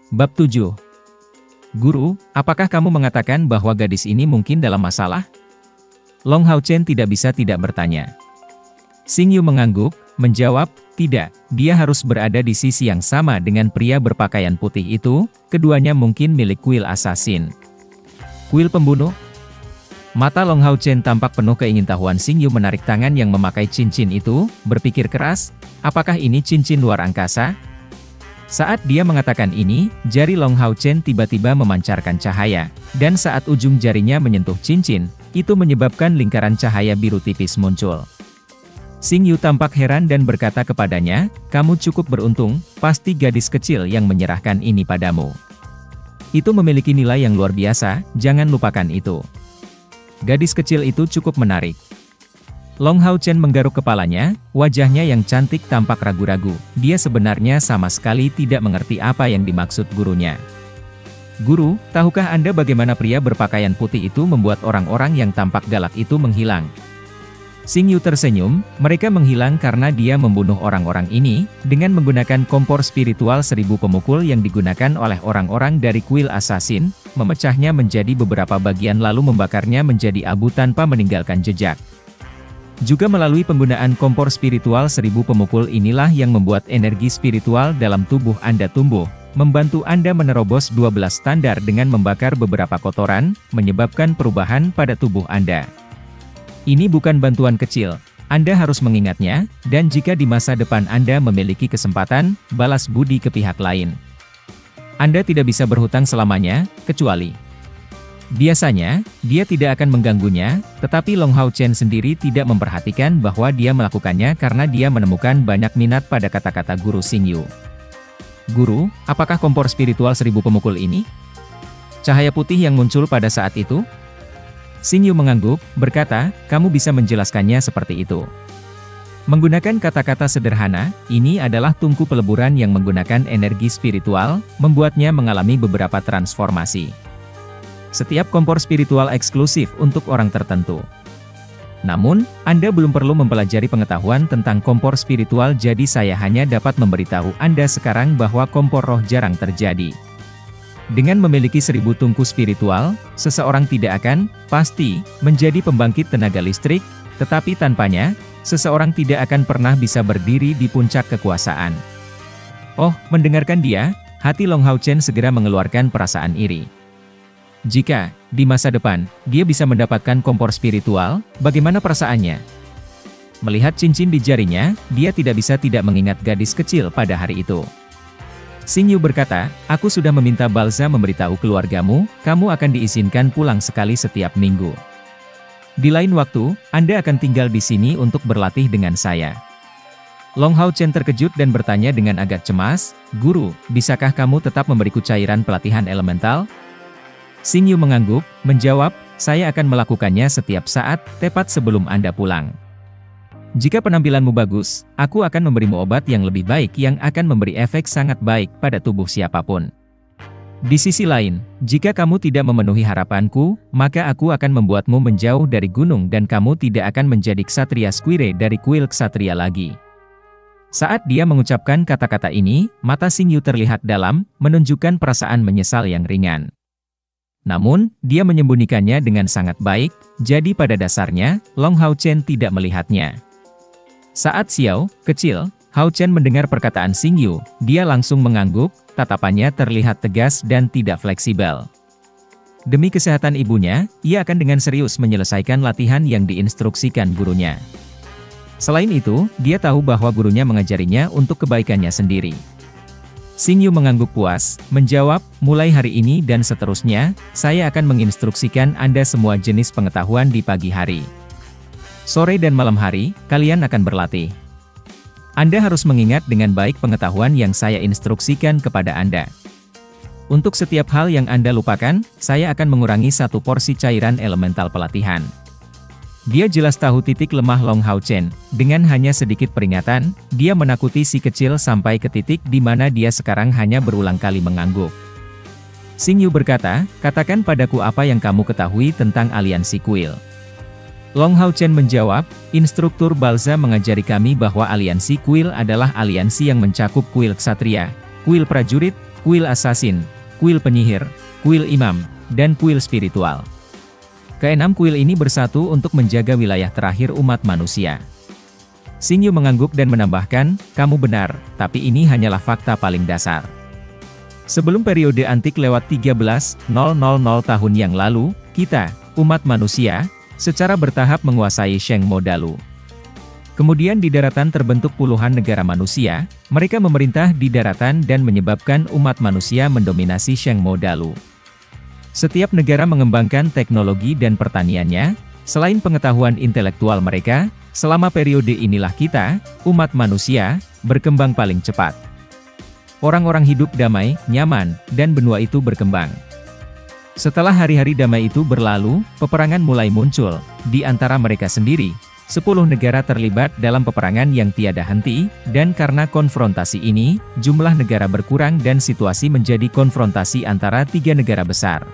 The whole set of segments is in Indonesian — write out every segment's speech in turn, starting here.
Bab 7. Guru, apakah kamu mengatakan bahwa gadis ini mungkin dalam masalah? Long Hao Chen tidak bisa tidak bertanya. Xing Yu mengangguk, menjawab, tidak, dia harus berada di sisi yang sama dengan pria berpakaian putih itu, keduanya mungkin milik kuil assassin. Kuil pembunuh? Mata Long Hao Chen tampak penuh keingintahuan. Xing Yu menarik tangan yang memakai cincin itu, berpikir keras, apakah ini cincin luar angkasa? Saat dia mengatakan ini, jari Long Hao Chen tiba-tiba memancarkan cahaya, dan saat ujung jarinya menyentuh cincin, itu menyebabkan lingkaran cahaya biru tipis muncul. Xing Yu tampak heran dan berkata kepadanya, kamu cukup beruntung, pasti gadis kecil yang menyerahkan ini padamu. Itu memiliki nilai yang luar biasa, jangan lupakan itu. Gadis kecil itu cukup menarik. Long Hao Chen menggaruk kepalanya, wajahnya yang cantik tampak ragu-ragu. Dia sebenarnya sama sekali tidak mengerti apa yang dimaksud gurunya. Guru, tahukah Anda bagaimana pria berpakaian putih itu membuat orang-orang yang tampak galak itu menghilang? Xing Yu tersenyum, mereka menghilang karena dia membunuh orang-orang ini, dengan menggunakan kompor spiritual 1000 pemukul yang digunakan oleh orang-orang dari kuil assassin, memecahnya menjadi beberapa bagian lalu membakarnya menjadi abu tanpa meninggalkan jejak. Juga melalui penggunaan kompor spiritual 1000 pemukul inilah yang membuat energi spiritual dalam tubuh Anda tumbuh, membantu Anda menerobos 12 standar dengan membakar beberapa kotoran, menyebabkan perubahan pada tubuh Anda. Ini bukan bantuan kecil, Anda harus mengingatnya, dan jika di masa depan Anda memiliki kesempatan, balas budi ke pihak lain. Anda tidak bisa berhutang selamanya, kecuali biasanya, dia tidak akan mengganggunya, tetapi Long Hao Chen sendiri tidak memperhatikan bahwa dia melakukannya karena dia menemukan banyak minat pada kata-kata guru Xing Yu. Guru, apakah kompor spiritual 1000 pemukul ini? Cahaya putih yang muncul pada saat itu? Xing Yu mengangguk, berkata, kamu bisa menjelaskannya seperti itu. Menggunakan kata-kata sederhana, ini adalah tungku peleburan yang menggunakan energi spiritual, membuatnya mengalami beberapa transformasi. Setiap kompor spiritual eksklusif untuk orang tertentu. Namun, Anda belum perlu mempelajari pengetahuan tentang kompor spiritual, jadi saya hanya dapat memberitahu Anda sekarang bahwa kompor roh jarang terjadi. Dengan memiliki 1000 tungku spiritual, seseorang tidak akan, pasti, menjadi pembangkit tenaga listrik, tetapi tanpanya, seseorang tidak akan pernah bisa berdiri di puncak kekuasaan. Oh, mendengarkan dia, hati Long Hao Chen segera mengeluarkan perasaan iri. Jika, di masa depan, dia bisa mendapatkan kompor spiritual, bagaimana perasaannya? Melihat cincin di jarinya, dia tidak bisa tidak mengingat gadis kecil pada hari itu. Xing Yu berkata, aku sudah meminta Balza memberitahu keluargamu, kamu akan diizinkan pulang sekali setiap minggu. Di lain waktu, Anda akan tinggal di sini untuk berlatih dengan saya. Long Hao Chen terkejut dan bertanya dengan agak cemas, Guru, bisakah kamu tetap memberiku cairan pelatihan elemental? Xing Yu mengangguk, menjawab, saya akan melakukannya setiap saat, tepat sebelum Anda pulang. Jika penampilanmu bagus, aku akan memberimu obat yang lebih baik yang akan memberi efek sangat baik pada tubuh siapapun. Di sisi lain, jika kamu tidak memenuhi harapanku, maka aku akan membuatmu menjauh dari gunung dan kamu tidak akan menjadi ksatria squire dari kuil ksatria lagi. Saat dia mengucapkan kata-kata ini, mata Xing Yu terlihat dalam, menunjukkan perasaan menyesal yang ringan. Namun, dia menyembunyikannya dengan sangat baik, jadi pada dasarnya, Long Hao Chen tidak melihatnya. Saat Xiao, kecil, Hao Chen mendengar perkataan Xing Yu, dia langsung mengangguk, tatapannya terlihat tegas dan tidak fleksibel. Demi kesehatan ibunya, ia akan dengan serius menyelesaikan latihan yang diinstruksikan gurunya. Selain itu, dia tahu bahwa gurunya mengajarinya untuk kebaikannya sendiri. Xing Yu mengangguk puas, menjawab, mulai hari ini dan seterusnya, saya akan menginstruksikan Anda semua jenis pengetahuan di pagi hari. Sore dan malam hari, kalian akan berlatih. Anda harus mengingat dengan baik pengetahuan yang saya instruksikan kepada Anda. Untuk setiap hal yang Anda lupakan, saya akan mengurangi 1 porsi cairan elemental pelatihan. Dia jelas tahu titik lemah Long Hao Chen, dengan hanya sedikit peringatan, dia menakuti si kecil sampai ke titik di mana dia sekarang hanya berulang kali mengangguk. Xing Yu berkata, katakan padaku apa yang kamu ketahui tentang aliansi kuil. Long Hao Chen menjawab, instruktur Balza mengajari kami bahwa aliansi kuil adalah aliansi yang mencakup kuil ksatria, kuil prajurit, kuil assassin, kuil penyihir, kuil imam, dan kuil spiritual. Keenam kuil ini bersatu untuk menjaga wilayah terakhir umat manusia. Xing Yu mengangguk dan menambahkan, kamu benar, tapi ini hanyalah fakta paling dasar. Sebelum periode antik lewat 13.000 tahun yang lalu, kita, umat manusia, secara bertahap menguasai Shengmo Dalu. Kemudian di daratan terbentuk puluhan negara manusia, mereka memerintah di daratan dan menyebabkan umat manusia mendominasi Shengmo Dalu. Setiap negara mengembangkan teknologi dan pertaniannya, selain pengetahuan intelektual mereka, selama periode inilah kita, umat manusia, berkembang paling cepat. Orang-orang hidup damai, nyaman, dan benua itu berkembang. Setelah hari-hari damai itu berlalu, peperangan mulai muncul, di antara mereka sendiri. 10 negara terlibat dalam peperangan yang tiada henti, dan karena konfrontasi ini, jumlah negara berkurang dan situasi menjadi konfrontasi antara 3 negara besar.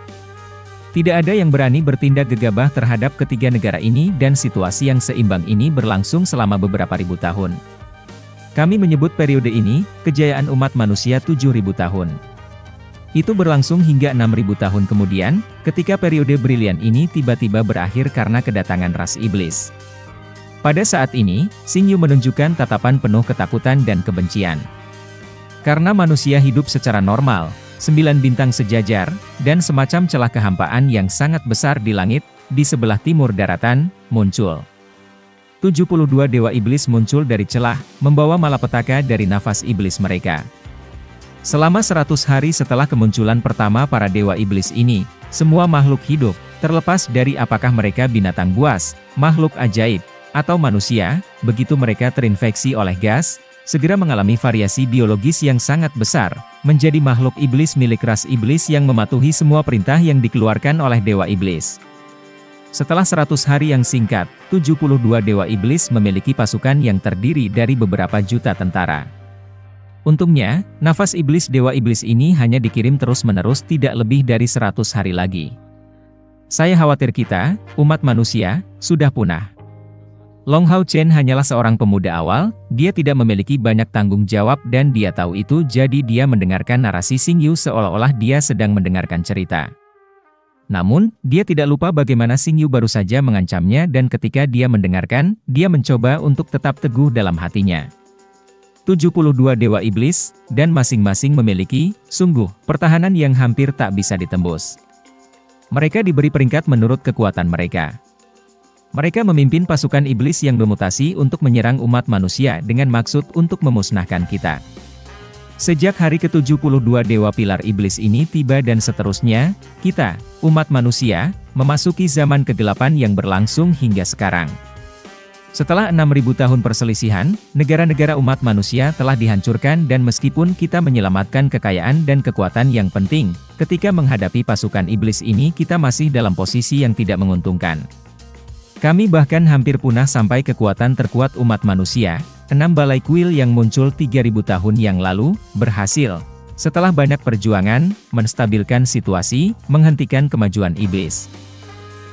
Tidak ada yang berani bertindak gegabah terhadap ketiga negara ini dan situasi yang seimbang ini berlangsung selama beberapa ribu tahun. Kami menyebut periode ini, kejayaan umat manusia 7.000 tahun. Itu berlangsung hingga 6.000 tahun kemudian, ketika periode brilian ini tiba-tiba berakhir karena kedatangan ras iblis. Pada saat ini, Xing Yu menunjukkan tatapan penuh ketakutan dan kebencian. Karena manusia hidup secara normal, 9 bintang sejajar, dan semacam celah kehampaan yang sangat besar di langit, di sebelah timur daratan, muncul. 72 dewa iblis muncul dari celah, membawa malapetaka dari nafas iblis mereka. Selama 100 hari setelah kemunculan pertama para dewa iblis ini, semua makhluk hidup, terlepas dari apakah mereka binatang buas, makhluk ajaib, atau manusia, begitu mereka terinfeksi oleh gas, segera mengalami variasi biologis yang sangat besar, menjadi makhluk iblis milik ras iblis yang mematuhi semua perintah yang dikeluarkan oleh dewa iblis. Setelah 100 hari yang singkat, 72 dewa iblis memiliki pasukan yang terdiri dari beberapa juta tentara. Untungnya, nafas iblis dewa iblis ini hanya dikirim terus-menerus tidak lebih dari 100 hari lagi. Saya khawatir kita, umat manusia, sudah punah. Long Hao Chen hanyalah seorang pemuda awal, dia tidak memiliki banyak tanggung jawab dan dia tahu itu jadi dia mendengarkan narasi Xing Yu seolah-olah dia sedang mendengarkan cerita. Namun, dia tidak lupa bagaimana Xing Yu baru saja mengancamnya dan ketika dia mendengarkan, dia mencoba untuk tetap teguh dalam hatinya. 72 dewa iblis, dan masing-masing memiliki, sungguh, pertahanan yang hampir tak bisa ditembus. Mereka diberi peringkat menurut kekuatan mereka. Mereka memimpin pasukan iblis yang bermutasi untuk menyerang umat manusia dengan maksud untuk memusnahkan kita. Sejak hari ke-72 Dewa Pilar Iblis ini tiba dan seterusnya, kita, umat manusia, memasuki zaman kegelapan yang berlangsung hingga sekarang. Setelah 6.000 tahun perselisihan, negara-negara umat manusia telah dihancurkan dan meskipun kita menyelamatkan kekayaan dan kekuatan yang penting, ketika menghadapi pasukan iblis ini kita masih dalam posisi yang tidak menguntungkan. Kami bahkan hampir punah sampai kekuatan terkuat umat manusia, 6 balai kuil yang muncul 3.000 tahun yang lalu, berhasil, setelah banyak perjuangan, menstabilkan situasi, menghentikan kemajuan iblis.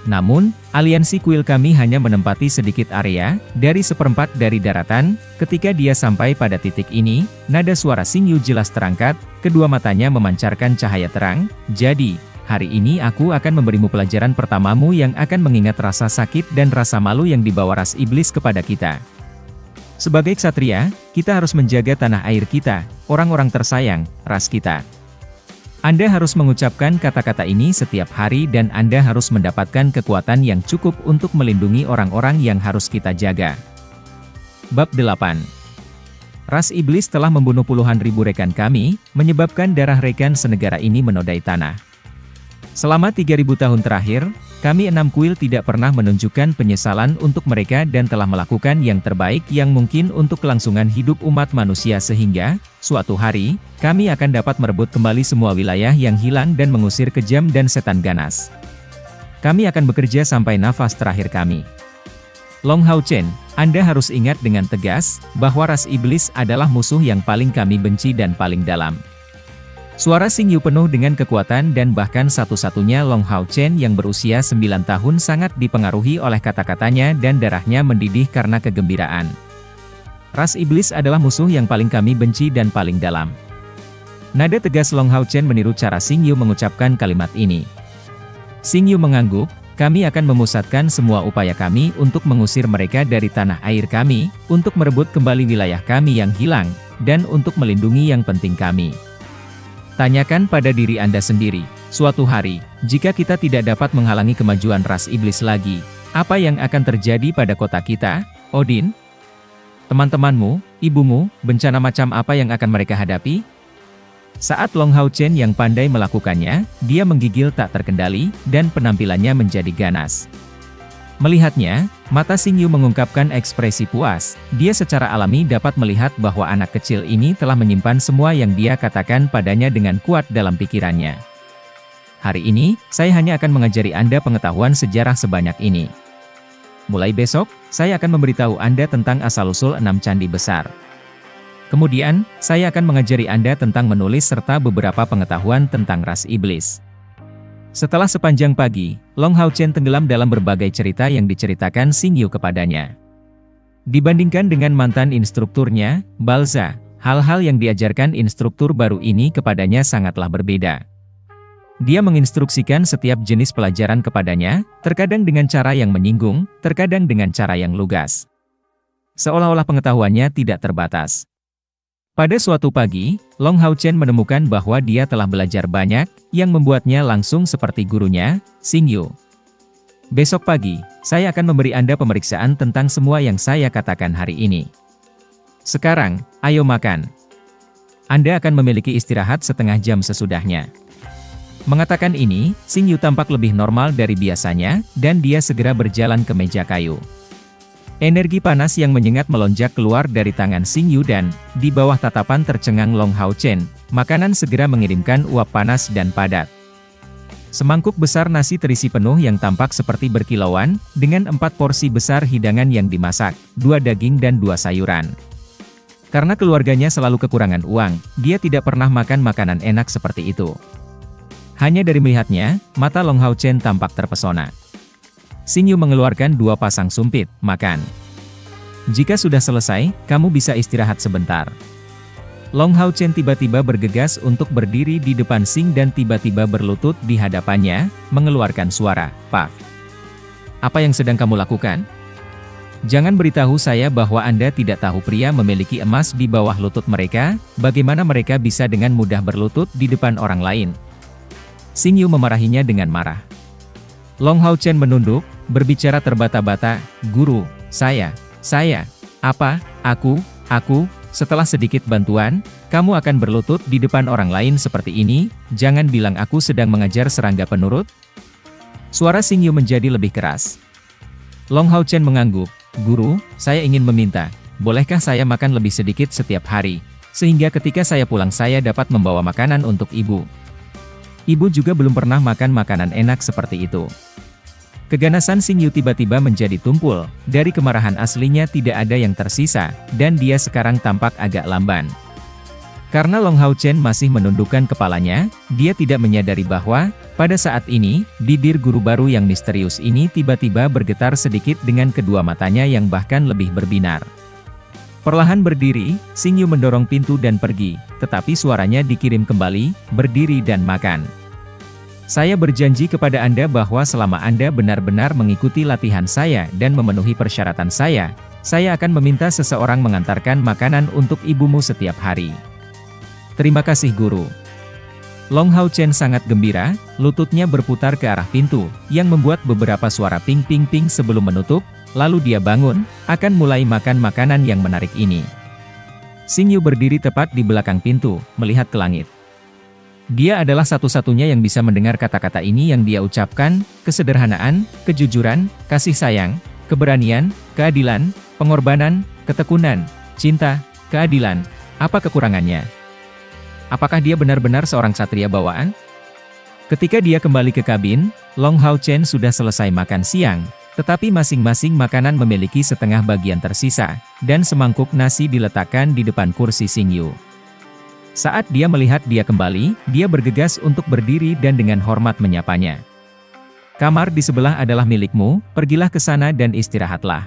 Namun, aliansi kuil kami hanya menempati sedikit area, dari seperempat dari daratan, ketika dia sampai pada titik ini, nada suara Xing Yu jelas terangkat, kedua matanya memancarkan cahaya terang, jadi, hari ini aku akan memberimu pelajaran pertamamu yang akan mengingat rasa sakit dan rasa malu yang dibawa ras iblis kepada kita. Sebagai ksatria, kita harus menjaga tanah air kita, orang-orang tersayang, ras kita. Anda harus mengucapkan kata-kata ini setiap hari dan Anda harus mendapatkan kekuatan yang cukup untuk melindungi orang-orang yang harus kita jaga. Bab 8. Ras iblis telah membunuh puluhan ribu rekan kami, menyebabkan darah rekan senegara ini menodai tanah. Selama 3.000 tahun terakhir, kami 6 kuil tidak pernah menunjukkan penyesalan untuk mereka dan telah melakukan yang terbaik yang mungkin untuk kelangsungan hidup umat manusia sehingga, suatu hari, kami akan dapat merebut kembali semua wilayah yang hilang dan mengusir kejam dan setan ganas. Kami akan bekerja sampai nafas terakhir kami. Long Hao Chen, Anda harus ingat dengan tegas, bahwa ras iblis adalah musuh yang paling kami benci dan paling dalam. Suara Xing Yu penuh dengan kekuatan dan bahkan satu-satunya Long Hao Chen yang berusia 9 tahun sangat dipengaruhi oleh kata-katanya dan darahnya mendidih karena kegembiraan. Ras iblis adalah musuh yang paling kami benci dan paling dalam. Nada tegas Long Hao Chen meniru cara Xing Yu mengucapkan kalimat ini. Xing Yu mengangguk, kami akan memusatkan semua upaya kami untuk mengusir mereka dari tanah air kami, untuk merebut kembali wilayah kami yang hilang, dan untuk melindungi yang penting kami. Tanyakan pada diri Anda sendiri, suatu hari, jika kita tidak dapat menghalangi kemajuan ras iblis lagi, apa yang akan terjadi pada kota kita, Odin? Teman-temanmu, ibumu, bencana macam apa yang akan mereka hadapi? Saat Long Hao Chen yang pandai melakukannya, dia menggigil tak terkendali, dan penampilannya menjadi ganas. Melihatnya, mata Xing Yu mengungkapkan ekspresi puas, dia secara alami dapat melihat bahwa anak kecil ini telah menyimpan semua yang dia katakan padanya dengan kuat dalam pikirannya. Hari ini, saya hanya akan mengajari Anda pengetahuan sejarah sebanyak ini. Mulai besok, saya akan memberitahu Anda tentang asal-usul 6 candi besar. Kemudian, saya akan mengajari Anda tentang menulis serta beberapa pengetahuan tentang ras iblis. Setelah sepanjang pagi, Long Hao Chen tenggelam dalam berbagai cerita yang diceritakan Xing Yu kepadanya. Dibandingkan dengan mantan instrukturnya, Balza, hal-hal yang diajarkan instruktur baru ini kepadanya sangatlah berbeda. Dia menginstruksikan setiap jenis pelajaran kepadanya, terkadang dengan cara yang menyinggung, terkadang dengan cara yang lugas. Seolah-olah pengetahuannya tidak terbatas. Pada suatu pagi, Long Hao Chen menemukan bahwa dia telah belajar banyak, yang membuatnya langsung seperti gurunya, Xing Yu. Besok pagi, saya akan memberi Anda pemeriksaan tentang semua yang saya katakan hari ini. Sekarang, ayo makan. Anda akan memiliki istirahat setengah jam sesudahnya. Mengatakan ini, Xing Yu tampak lebih normal dari biasanya, dan dia segera berjalan ke meja kayu. Energi panas yang menyengat melonjak keluar dari tangan Xing Yu dan, di bawah tatapan tercengang Long Hao Chen, makanan segera mengirimkan uap panas dan padat. Semangkuk besar nasi terisi penuh yang tampak seperti berkilauan, dengan 4 porsi besar hidangan yang dimasak, 2 daging dan 2 sayuran. Karena keluarganya selalu kekurangan uang, dia tidak pernah makan makanan enak seperti itu. Hanya dari melihatnya, mata Long Hao Chen tampak terpesona. Xing Yu mengeluarkan 2 pasang sumpit, makan. Jika sudah selesai, kamu bisa istirahat sebentar. Long Hao Chen tiba-tiba bergegas untuk berdiri di depan Xing dan tiba-tiba berlutut di hadapannya, mengeluarkan suara, "Paf." Apa yang sedang kamu lakukan? Jangan beritahu saya bahwa Anda tidak tahu pria memiliki emas di bawah lutut mereka, bagaimana mereka bisa dengan mudah berlutut di depan orang lain. Xing Yu memarahinya dengan marah. Long Hao Chen menunduk, berbicara terbata-bata, "Guru, saya, aku, setelah sedikit bantuan, kamu akan berlutut di depan orang lain seperti ini, jangan bilang aku sedang mengajar serangga penurut." Suara Xing Yu menjadi lebih keras. Long Hao Chen mengangguk, "Guru, saya ingin meminta, bolehkah saya makan lebih sedikit setiap hari, sehingga ketika saya pulang saya dapat membawa makanan untuk ibu. Ibu juga belum pernah makan makanan enak seperti itu." Keganasan Xing Yu tiba-tiba menjadi tumpul, dari kemarahan aslinya tidak ada yang tersisa, dan dia sekarang tampak agak lamban. Karena Long Hao Chen masih menundukkan kepalanya, dia tidak menyadari bahwa, pada saat ini, bibir guru baru yang misterius ini tiba-tiba bergetar sedikit dengan kedua matanya yang bahkan lebih berbinar. Perlahan berdiri, Xing Yu mendorong pintu dan pergi, tetapi suaranya dikirim kembali, "Berdiri dan makan. Saya berjanji kepada Anda bahwa selama Anda benar-benar mengikuti latihan saya dan memenuhi persyaratan saya akan meminta seseorang mengantarkan makanan untuk ibumu setiap hari." "Terima kasih guru." Long Hao Chen sangat gembira, lututnya berputar ke arah pintu, yang membuat beberapa suara ping ping ping sebelum menutup, lalu dia bangun, akan mulai makan makanan yang menarik ini. Xing Yu berdiri tepat di belakang pintu, melihat ke langit. Dia adalah satu-satunya yang bisa mendengar kata-kata ini yang dia ucapkan, kesederhanaan, kejujuran, kasih sayang, keberanian, keadilan, pengorbanan, ketekunan, cinta, keadilan. Apa kekurangannya? Apakah dia benar-benar seorang satria bawaan? Ketika dia kembali ke kabin, Long Hao Chen sudah selesai makan siang, tetapi masing-masing makanan memiliki setengah bagian tersisa, dan semangkuk nasi diletakkan di depan kursi Xing Yu. Saat dia melihat dia kembali, dia bergegas untuk berdiri dan dengan hormat menyapanya. "Kamar di sebelah adalah milikmu, pergilah ke sana dan istirahatlah.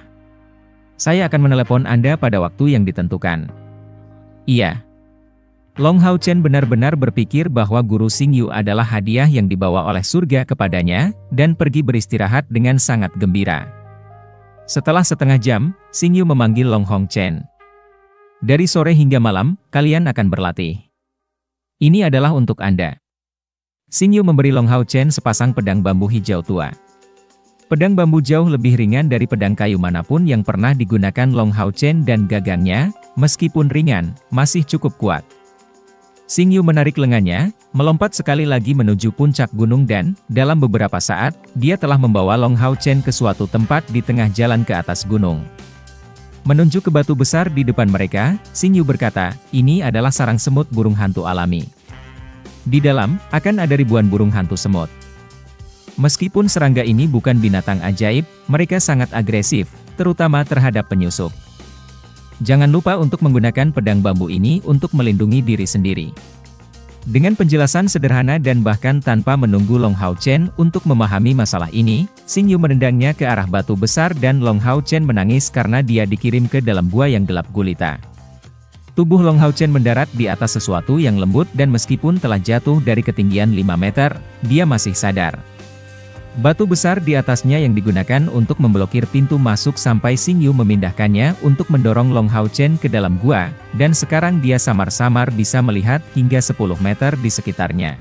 Saya akan menelepon Anda pada waktu yang ditentukan." "Iya." Long Hao Chen benar-benar berpikir bahwa Guru Xingyu adalah hadiah yang dibawa oleh surga kepadanya, dan pergi beristirahat dengan sangat gembira. Setelah setengah jam, Xingyu memanggil Long Hao Chen. Dari sore hingga malam, kalian akan berlatih. Ini adalah untuk Anda. Xingyu memberi Long Hao Chen sepasang pedang bambu hijau tua. Pedang bambu jauh lebih ringan dari pedang kayu manapun yang pernah digunakan Long Hao Chen, dan gagangnya, meskipun ringan, masih cukup kuat. Xingyu menarik lengannya, melompat sekali lagi menuju puncak gunung dan, dalam beberapa saat, dia telah membawa Long Hao Chen ke suatu tempat di tengah jalan ke atas gunung. Menunjuk ke batu besar di depan mereka, Xingyu berkata, ini adalah sarang semut burung hantu alami. Di dalam, akan ada ribuan burung hantu semut. Meskipun serangga ini bukan binatang ajaib, mereka sangat agresif, terutama terhadap penyusup. Jangan lupa untuk menggunakan pedang bambu ini untuk melindungi diri sendiri. Dengan penjelasan sederhana dan bahkan tanpa menunggu Long Hao Chen untuk memahami masalah ini, Xingyu menendangnya ke arah batu besar dan Long Hao Chen menangis karena dia dikirim ke dalam gua yang gelap gulita. Tubuh Long Hao Chen mendarat di atas sesuatu yang lembut dan meskipun telah jatuh dari ketinggian 5 meter, dia masih sadar. Batu besar di atasnya yang digunakan untuk memblokir pintu masuk sampai Xingyu memindahkannya untuk mendorong Long Hao Chen ke dalam gua, dan sekarang dia samar-samar bisa melihat hingga 10 meter di sekitarnya.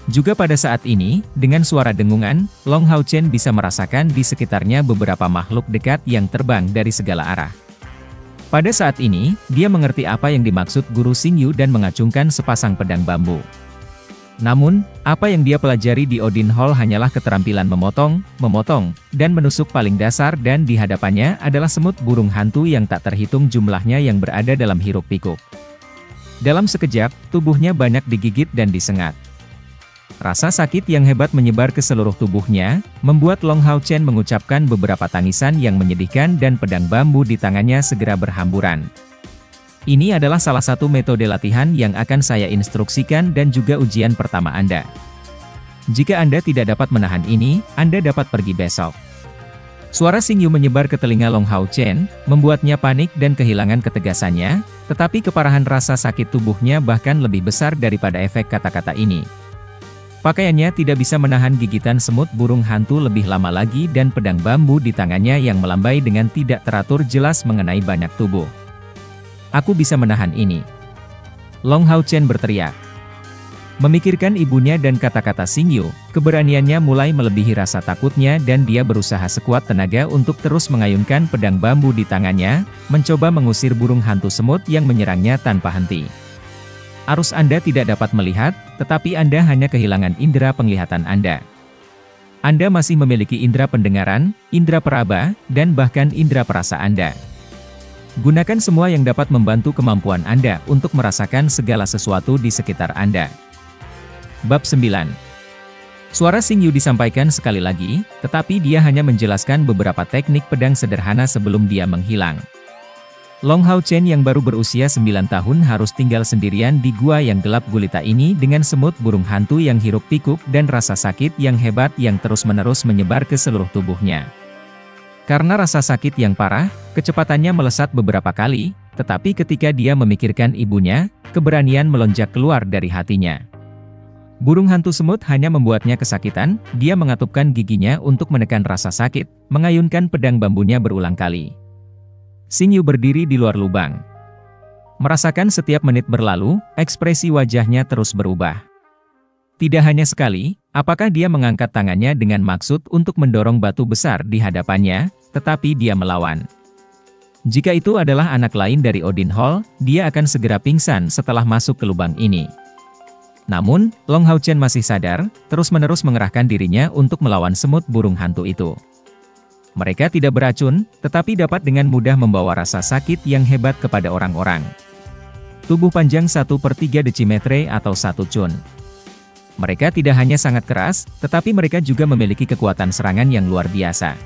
Juga pada saat ini, dengan suara dengungan, Long Hao Chen bisa merasakan di sekitarnya beberapa makhluk dekat yang terbang dari segala arah. Pada saat ini, dia mengerti apa yang dimaksud Guru Xingyu dan mengacungkan sepasang pedang bambu. Namun, apa yang dia pelajari di Odin Hall hanyalah keterampilan memotong, dan menusuk paling dasar, dan di hadapannya adalah semut burung hantu yang tak terhitung jumlahnya yang berada dalam hiruk-pikuk. Dalam sekejap, tubuhnya banyak digigit dan disengat. Rasa sakit yang hebat menyebar ke seluruh tubuhnya, membuat Long Hao Chen mengucapkan beberapa tangisan yang menyedihkan dan pedang bambu di tangannya segera berhamburan. Ini adalah salah satu metode latihan yang akan saya instruksikan dan juga ujian pertama Anda. Jika Anda tidak dapat menahan ini, Anda dapat pergi besok. Suara Xingyu menyebar ke telinga Long Hao Chen, membuatnya panik dan kehilangan ketegasannya, tetapi keparahan rasa sakit tubuhnya bahkan lebih besar daripada efek kata-kata ini. Pakaiannya tidak bisa menahan gigitan semut burung hantu lebih lama lagi dan pedang bambu di tangannya yang melambai dengan tidak teratur jelas mengenai banyak tubuh. Aku bisa menahan ini. Long Hao Chen berteriak. Memikirkan ibunya dan kata-kata Xingyu, keberaniannya mulai melebihi rasa takutnya dan dia berusaha sekuat tenaga untuk terus mengayunkan pedang bambu di tangannya, mencoba mengusir burung hantu semut yang menyerangnya tanpa henti. Arus Anda tidak dapat melihat, tetapi Anda hanya kehilangan indera penglihatan Anda. Anda masih memiliki indera pendengaran, indera peraba, dan bahkan indera perasa Anda. Gunakan semua yang dapat membantu kemampuan Anda untuk merasakan segala sesuatu di sekitar Anda. Bab 9. Suara Xingyu disampaikan sekali lagi, tetapi dia hanya menjelaskan beberapa teknik pedang sederhana sebelum dia menghilang. Long Hao Chen yang baru berusia 9 tahun harus tinggal sendirian di gua yang gelap gulita ini dengan semut burung hantu yang hiruk-pikuk dan rasa sakit yang hebat yang terus-menerus menyebar ke seluruh tubuhnya. Karena rasa sakit yang parah, kecepatannya melesat beberapa kali, tetapi ketika dia memikirkan ibunya, keberanian melonjak keluar dari hatinya. Burung hantu semut hanya membuatnya kesakitan, dia mengatupkan giginya untuk menekan rasa sakit, mengayunkan pedang bambunya berulang kali. Xingyu berdiri di luar lubang. Merasakan setiap menit berlalu, ekspresi wajahnya terus berubah. Tidak hanya sekali, apakah dia mengangkat tangannya dengan maksud untuk mendorong batu besar di hadapannya, tetapi dia melawan. Jika itu adalah anak lain dari Odin Hall, dia akan segera pingsan setelah masuk ke lubang ini. Namun, Long Hao Chen masih sadar, terus-menerus mengerahkan dirinya untuk melawan semut burung hantu itu. Mereka tidak beracun, tetapi dapat dengan mudah membawa rasa sakit yang hebat kepada orang-orang. Tubuh panjang 1/3 decimeter atau 1 cun. Mereka tidak hanya sangat keras, tetapi mereka juga memiliki kekuatan serangan yang luar biasa.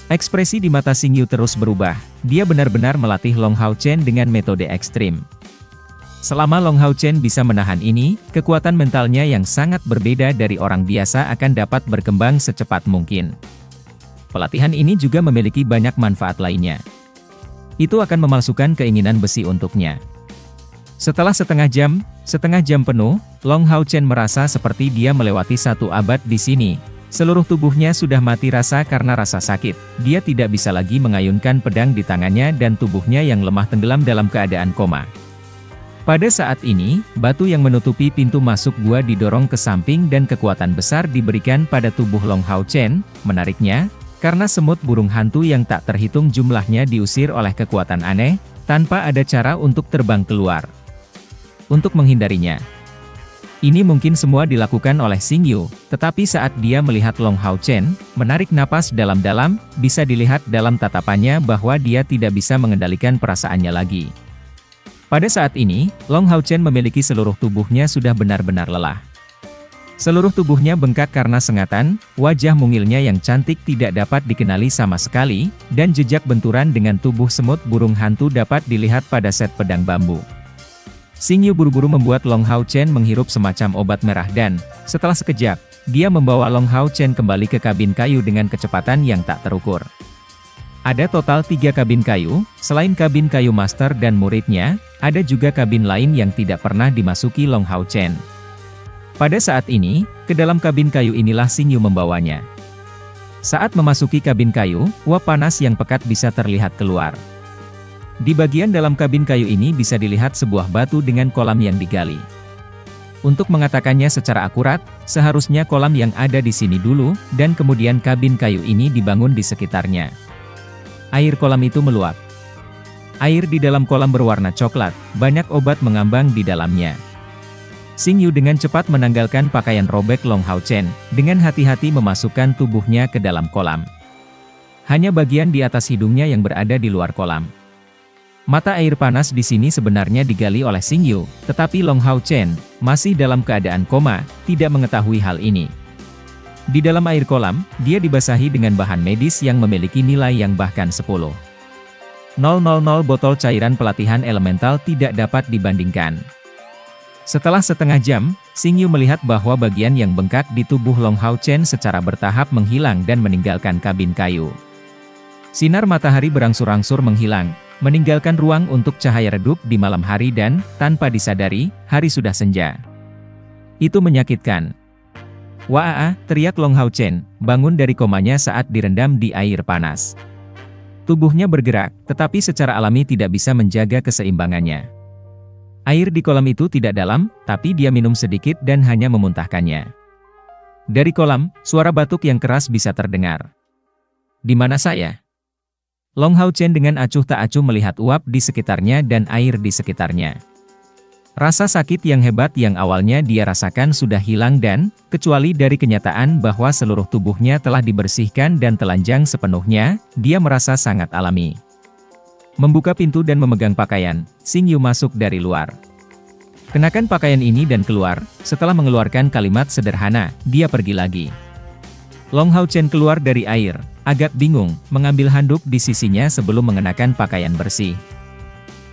Ekspresi di mata Xingyu terus berubah, dia benar-benar melatih Long Hao Chen dengan metode ekstrim. Selama Long Hao Chen bisa menahan ini, kekuatan mentalnya yang sangat berbeda dari orang biasa akan dapat berkembang secepat mungkin. Pelatihan ini juga memiliki banyak manfaat lainnya. Itu akan memalsukan keinginan besi untuknya. Setelah setengah jam penuh, Long Hao Chen merasa seperti dia melewati 1 abad di sini. Seluruh tubuhnya sudah mati rasa karena rasa sakit. Dia tidak bisa lagi mengayunkan pedang di tangannya dan tubuhnya yang lemah tenggelam dalam keadaan koma. Pada saat ini, batu yang menutupi pintu masuk gua didorong ke samping dan kekuatan besar diberikan pada tubuh Long Hao Chen. Menariknya, karena semut burung hantu yang tak terhitung jumlahnya diusir oleh kekuatan aneh, tanpa ada cara untuk terbang keluar. Untuk menghindarinya, ini mungkin semua dilakukan oleh Xing Yu, tetapi saat dia melihat Long Hao Chen, menarik napas dalam-dalam, bisa dilihat dalam tatapannya bahwa dia tidak bisa mengendalikan perasaannya lagi. Pada saat ini, Long Hao Chen memiliki seluruh tubuhnya sudah benar-benar lelah. Seluruh tubuhnya bengkak karena sengatan, wajah mungilnya yang cantik tidak dapat dikenali sama sekali, dan jejak benturan dengan tubuh semut burung hantu dapat dilihat pada set pedang bambu. Xing Yu buru-buru membuat Long Hao Chen menghirup semacam obat merah dan, setelah sekejap, dia membawa Long Hao Chen kembali ke kabin kayu dengan kecepatan yang tak terukur. Ada total 3 kabin kayu, selain kabin kayu master dan muridnya, ada juga kabin lain yang tidak pernah dimasuki Long Hao Chen. Pada saat ini, ke dalam kabin kayu inilah Xing Yu membawanya. Saat memasuki kabin kayu, uap panas yang pekat bisa terlihat keluar. Di bagian dalam kabin kayu ini bisa dilihat sebuah batu dengan kolam yang digali. Untuk mengatakannya secara akurat, seharusnya kolam yang ada di sini dulu, dan kemudian kabin kayu ini dibangun di sekitarnya. Air kolam itu meluap. Air di dalam kolam berwarna coklat, banyak obat mengambang di dalamnya. Xing Yu dengan cepat menanggalkan pakaian robek Long Hao Chen, dengan hati-hati memasukkan tubuhnya ke dalam kolam. Hanya bagian di atas hidungnya yang berada di luar kolam. Mata air panas di sini sebenarnya digali oleh Xing Yu, tetapi Long Hao Chen, masih dalam keadaan koma, tidak mengetahui hal ini. Di dalam air kolam, dia dibasahi dengan bahan medis yang memiliki nilai yang bahkan 10,000 botol cairan pelatihan elemental tidak dapat dibandingkan. Setelah setengah jam, Xing Yu melihat bahwa bagian yang bengkak di tubuh Long Hao Chen secara bertahap menghilang dan meninggalkan kabin kayu. Sinar matahari berangsur-angsur menghilang, meninggalkan ruang untuk cahaya redup di malam hari dan, tanpa disadari, hari sudah senja. Itu menyakitkan. Wah, teriak Long Hao Chen, bangun dari komanya saat direndam di air panas. Tubuhnya bergerak, tetapi secara alami tidak bisa menjaga keseimbangannya. Air di kolam itu tidak dalam, tapi dia minum sedikit dan hanya memuntahkannya. Dari kolam, suara batuk yang keras bisa terdengar. Di mana saya? Long Hao Chen dengan acuh tak acuh melihat uap di sekitarnya dan air di sekitarnya. Rasa sakit yang hebat yang awalnya dia rasakan sudah hilang dan, kecuali dari kenyataan bahwa seluruh tubuhnya telah dibersihkan dan telanjang sepenuhnya, dia merasa sangat alami. Membuka pintu dan memegang pakaian, Xing Yu masuk dari luar. Kenakan pakaian ini dan keluar, setelah mengeluarkan kalimat sederhana, dia pergi lagi. Long Hao Chen keluar dari air, agak bingung, mengambil handuk di sisinya sebelum mengenakan pakaian bersih.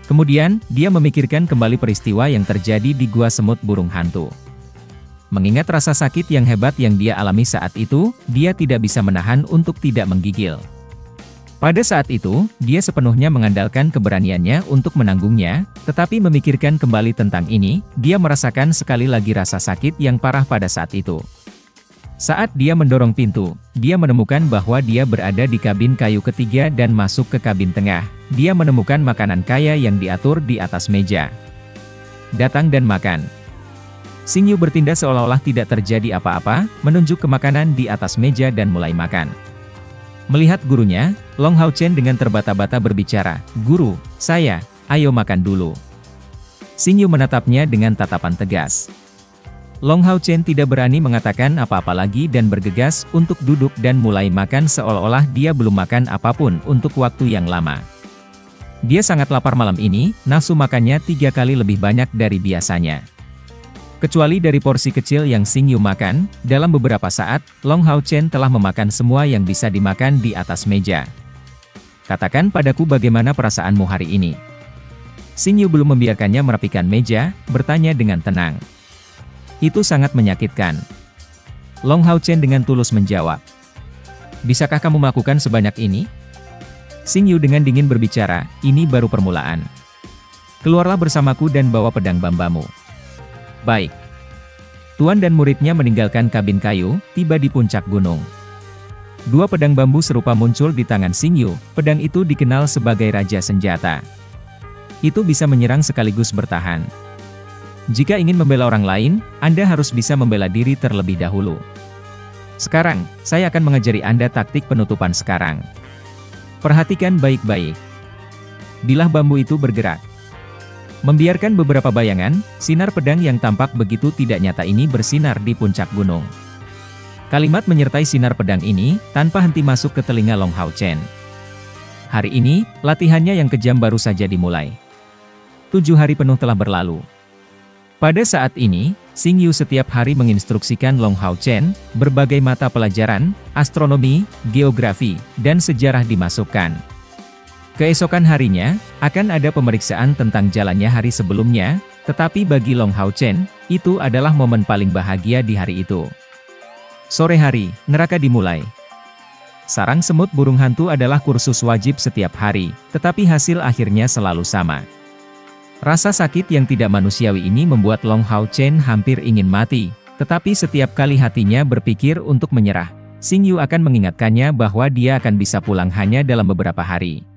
Kemudian, dia memikirkan kembali peristiwa yang terjadi di gua semut burung hantu. Mengingat rasa sakit yang hebat yang dia alami saat itu, dia tidak bisa menahan untuk tidak menggigil. Pada saat itu, dia sepenuhnya mengandalkan keberaniannya untuk menanggungnya, tetapi memikirkan kembali tentang ini, dia merasakan sekali lagi rasa sakit yang parah pada saat itu. Saat dia mendorong pintu, dia menemukan bahwa dia berada di kabin kayu ketiga dan masuk ke kabin tengah. Dia menemukan makanan kaya yang diatur di atas meja. Datang dan makan. Xing Yu bertindak seolah-olah tidak terjadi apa-apa, menunjuk ke makanan di atas meja dan mulai makan. Melihat gurunya, Long Hao Chen dengan terbata-bata berbicara, "Guru, ayo makan dulu." Xing Yu menatapnya dengan tatapan tegas. Long Hao Chen tidak berani mengatakan apa-apa lagi dan bergegas untuk duduk dan mulai makan seolah-olah dia belum makan apapun untuk waktu yang lama. Dia sangat lapar malam ini, nafsu makannya 3 kali lebih banyak dari biasanya. Kecuali dari porsi kecil yang Xing Yu makan, dalam beberapa saat, Long Hao Chen telah memakan semua yang bisa dimakan di atas meja. Katakan padaku bagaimana perasaanmu hari ini? Xing Yu belum membiarkannya merapikan meja, bertanya dengan tenang. Itu sangat menyakitkan. Long Hao Chen dengan tulus menjawab. Bisakah kamu melakukan sebanyak ini? Xing Yu dengan dingin berbicara, ini baru permulaan. Keluarlah bersamaku dan bawa pedang bambamu. Baik. Tuan dan muridnya meninggalkan kabin kayu, tiba di puncak gunung. Dua pedang bambu serupa muncul di tangan Xingyu, pedang itu dikenal sebagai Raja Senjata. Itu bisa menyerang sekaligus bertahan. Jika ingin membela orang lain, Anda harus bisa membela diri terlebih dahulu. Sekarang, saya akan mengajari Anda taktik penutupan sekarang. Perhatikan baik-baik. Bilah bambu itu bergerak. Membiarkan beberapa bayangan, sinar pedang yang tampak begitu tidak nyata ini bersinar di puncak gunung. Kalimat menyertai sinar pedang ini, tanpa henti masuk ke telinga Long Hao Chen. Hari ini, latihannya yang kejam baru saja dimulai. 7 hari penuh telah berlalu. Pada saat ini, Xingyu setiap hari menginstruksikan Long Hao Chen, berbagai mata pelajaran, astronomi, geografi, dan sejarah dimasukkan. Keesokan harinya, akan ada pemeriksaan tentang jalannya hari sebelumnya, tetapi bagi Long Hao Chen, itu adalah momen paling bahagia di hari itu. Sore hari, neraka dimulai. Sarang semut burung hantu adalah kursus wajib setiap hari, tetapi hasil akhirnya selalu sama. Rasa sakit yang tidak manusiawi ini membuat Long Hao Chen hampir ingin mati, tetapi setiap kali hatinya berpikir untuk menyerah, Xingyu akan mengingatkannya bahwa dia akan bisa pulang hanya dalam beberapa hari.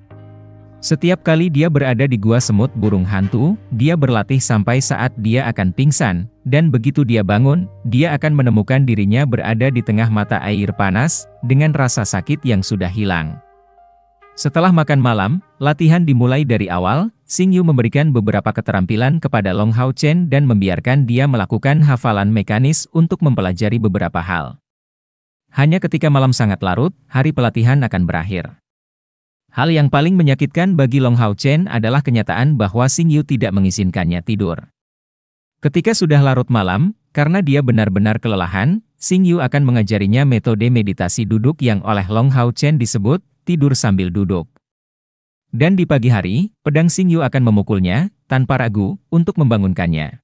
Setiap kali dia berada di gua semut burung hantu, dia berlatih sampai saat dia akan pingsan, dan begitu dia bangun, dia akan menemukan dirinya berada di tengah mata air panas, dengan rasa sakit yang sudah hilang. Setelah makan malam, latihan dimulai dari awal. Xingyu memberikan beberapa keterampilan kepada Long Hao Chen dan membiarkan dia melakukan hafalan mekanis untuk mempelajari beberapa hal. Hanya ketika malam sangat larut, hari pelatihan akan berakhir. Hal yang paling menyakitkan bagi Long Hao Chen adalah kenyataan bahwa Xingyu tidak mengizinkannya tidur. Ketika sudah larut malam, karena dia benar-benar kelelahan, Xingyu akan mengajarinya metode meditasi duduk yang oleh Long Hao Chen disebut tidur sambil duduk. Dan di pagi hari, pedang Xingyu akan memukulnya, tanpa ragu, untuk membangunkannya.